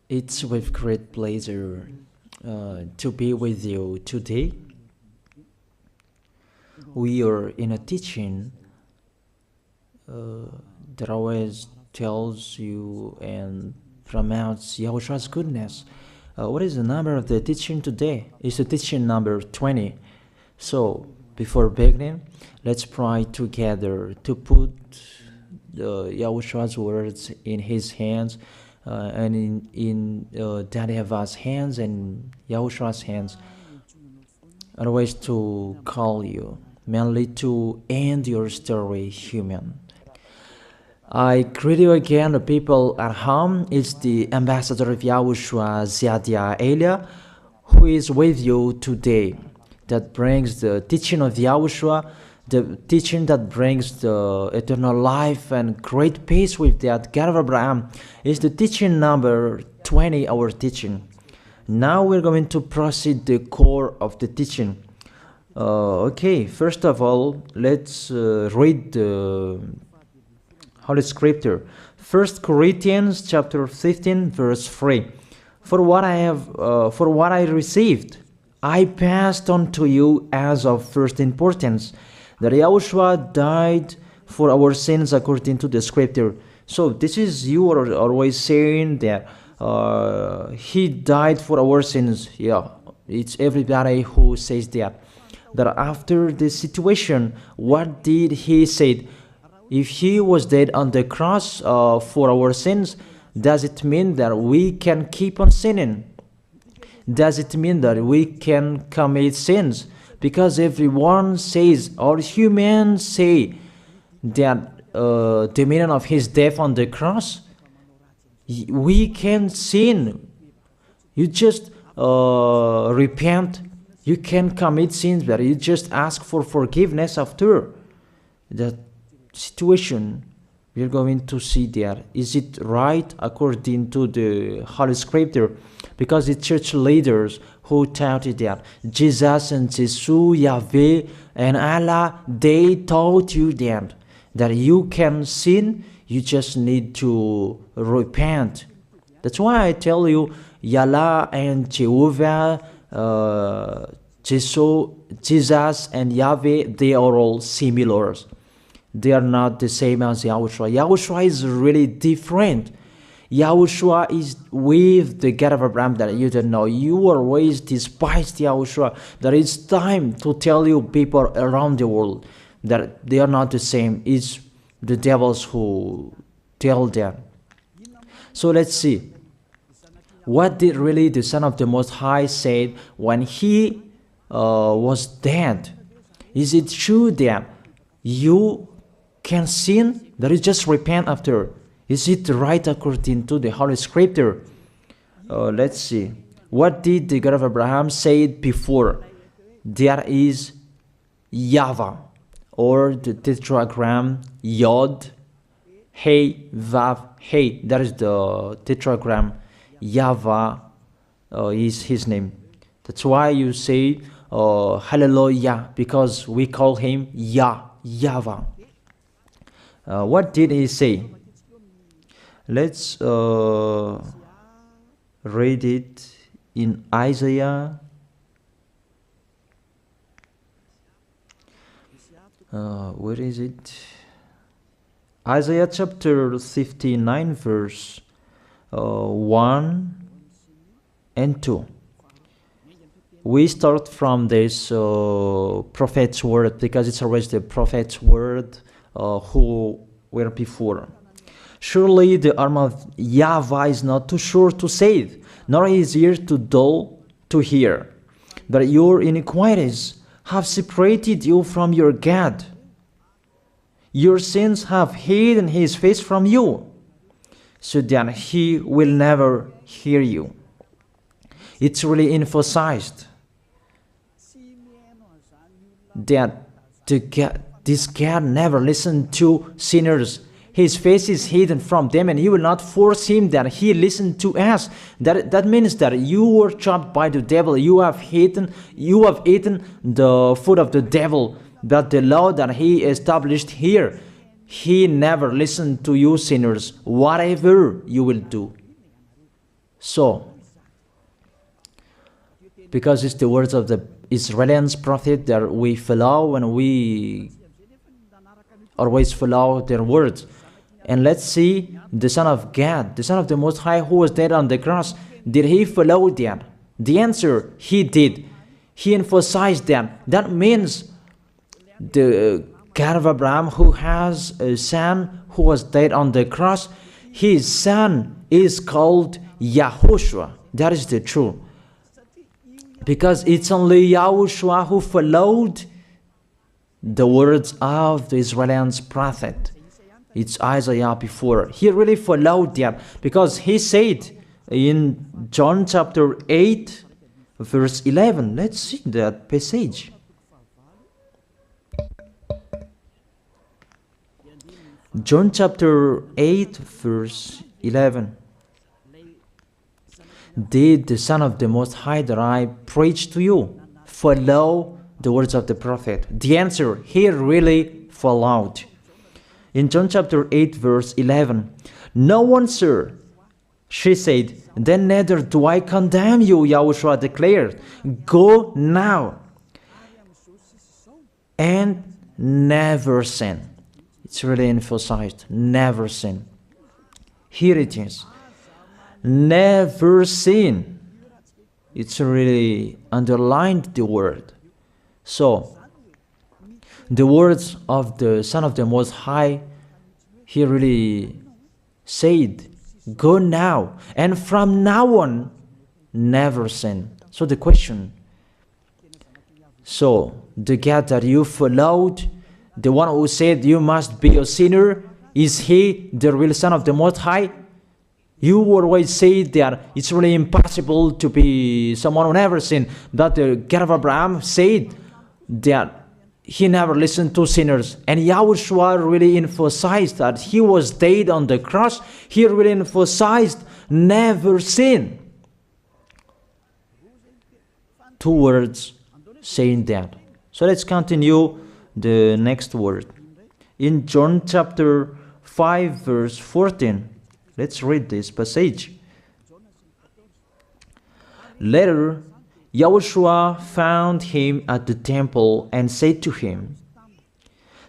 It's with great pleasure to be with you today. We are in a teaching that always tells you and promotes Yahushua's goodness. What is the number of the teaching today? It's the teaching number 20. So, before beginning, let's pray together to put Yahushua's words in his hands and in Daddy Yahvah's hands and Yahushua's hands. Otherwise, to call you, mainly to end your story human. I greet you again, the people at home. It's the ambassador of Yahushua, Ziadia Elia, who is with you today, that brings the teaching of Yahushua, the teaching that brings the eternal life and great peace with that God of Abraham. Is the teaching number 20, our teaching. Now we're going to proceed the core of the teaching. Okay, first of all, let's read the Holy Scripture. 1 Corinthians chapter 15, verse 3. For what I received, I passed on to you as of first importance, that Yahushua died for our sins according to the Scripture. So this is, you are always saying that he died for our sins. Yeah, it's everybody who says that. That after the situation, what did he say? If he was dead on the cross for our sins, does it mean that we can keep on sinning? Does it mean that we can commit sins? Because everyone says, all humans say, that the meaning of his death on the cross, we can sin. You just repent. You can commit sins, but you just ask for forgiveness after that situation. We're going to see there. Is it right according to the Holy Scripture? Because the church leaders who taught it that Jesus and Jesus, Yahweh and Allah, they taught you that you can sin, you just need to repent. That's why I tell you, Yahlah and Jehovah, Jesus and Yahweh, they are all similar. They are not the same as Yahushua. Yahushua is really different. Yahushua is with the God of Abraham that you don't know. You always despised Yahushua. There is time to tell you people around the world that they are not the same. It's the devils who tell them. So let's see. What did really the Son of the Most High say when he was dead? Is it true that you can sin? That is just repent after. Is it right according to the Holy Scripture? Let's see. What did the God of Abraham say before? There is YAHVAH, or the tetragram Yod, Hey, Vav, Hey. That is the tetragram. YAHVAH is his name. That's why you say Hallelujah, because we call him YAHVAH. What did he say? Let's read it in Isaiah. Where is it? Isaiah chapter 59, verse 1 and 2. We start from this prophet's word, because it's always the prophet's word who were before. Surely the arm of YAHVAH is not too short to save, nor his ear too dull to hear. That your iniquities have separated you from your God. Your sins have hidden his face from you, so that he will never hear you. It's really emphasized that this God never listened to sinners. His face is hidden from them, and he will not force him that he listen to us. That means that you were trapped by the devil. You have eaten the food of the devil. But the law that he established here, he never listened to you sinners, whatever you will do. So, because it's the words of the Israelians prophet that we follow, and we always follow their words. And let's see the Son of God, the Son of the Most High, who was dead on the cross. Did he follow that? The answer, he did. He emphasized that. That means the God of Abraham, who has a son who was dead on the cross, his son is called YAHOSHUAH. That is the truth. Because it's only YAHOSHUAH who followed the words of the Israelians prophet. It's Isaiah before. He really followed that, because he said in John chapter 8, verse 11. Let's see that passage. John chapter 8, verse 11. Did the Son of the Most High that I preach to you follow the words of the prophet? The answer, he really followed. In John chapter 8, verse 11, no one, sir, she said, then neither do I condemn you, YAHOSHUAH declared. Go now and never sin. It's really emphasized, never sin. Here it is. Never sin. It's really underlined the word. So, the words of the Son of the Most High, he really said, go now, and from now on, never sin. So the question, so the God that you followed, the one who said you must be a sinner, is he the real Son of the Most High? You always say that it's really impossible to be someone who never sinned. But the God of Abraham said that he never listened to sinners. And YAHOSHUAH really emphasized that he was dead on the cross. He really emphasized never sin. Two words saying that. So let's continue the next word. In John chapter 5, verse 14. Let's read this passage. Later, YAHOSHUAH found him at the temple and said to him,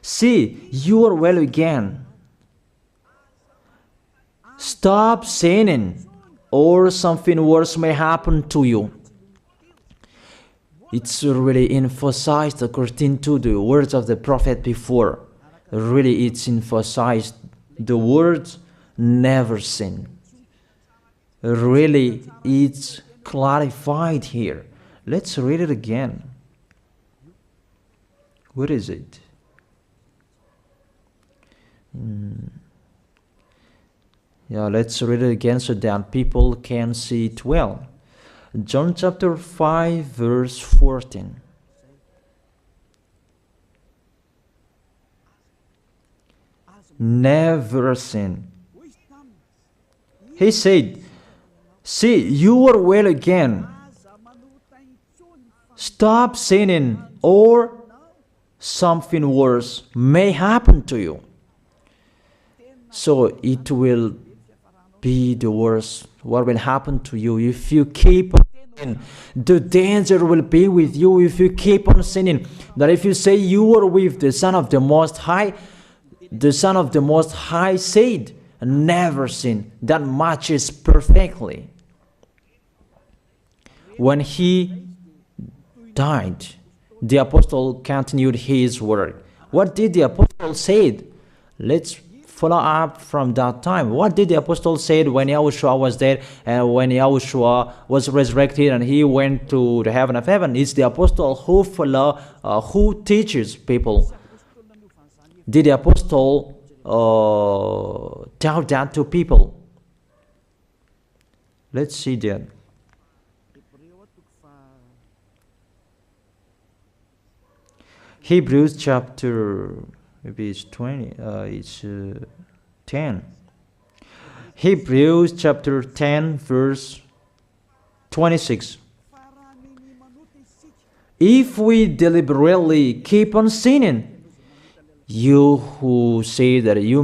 see, you are well again. Stop sinning, or something worse may happen to you. It's really emphasized according to the words of the prophet before. Really, it's emphasized the words never sin. Really, it's clarified here. Let's read it again. Where is it? Yeah, let's read it again so that people can see it well. John chapter 5, verse 14. Never sin. He said, see, you are well again. Stop sinning, or something worse may happen to you. So it will be the worst. What will happen to you if you keep on sinning? The danger will be with you if you keep on sinning. That if you say you are with the Son of the Most High, the Son of the Most High said, never sin. That matches perfectly. When he died, the apostle continued his work. What did the apostle say? Let's follow up from that time. What did the apostle say when YAHOSHUAH was dead and when YAHOSHUAH was resurrected and he went to the heaven of heaven? It's the apostle who teaches people. Did the apostle tell that to people? Let's see that. Hebrews chapter, maybe it's 20, it's 10. Hebrews chapter 10, verse 26. If we deliberately keep on sinning, you who say that you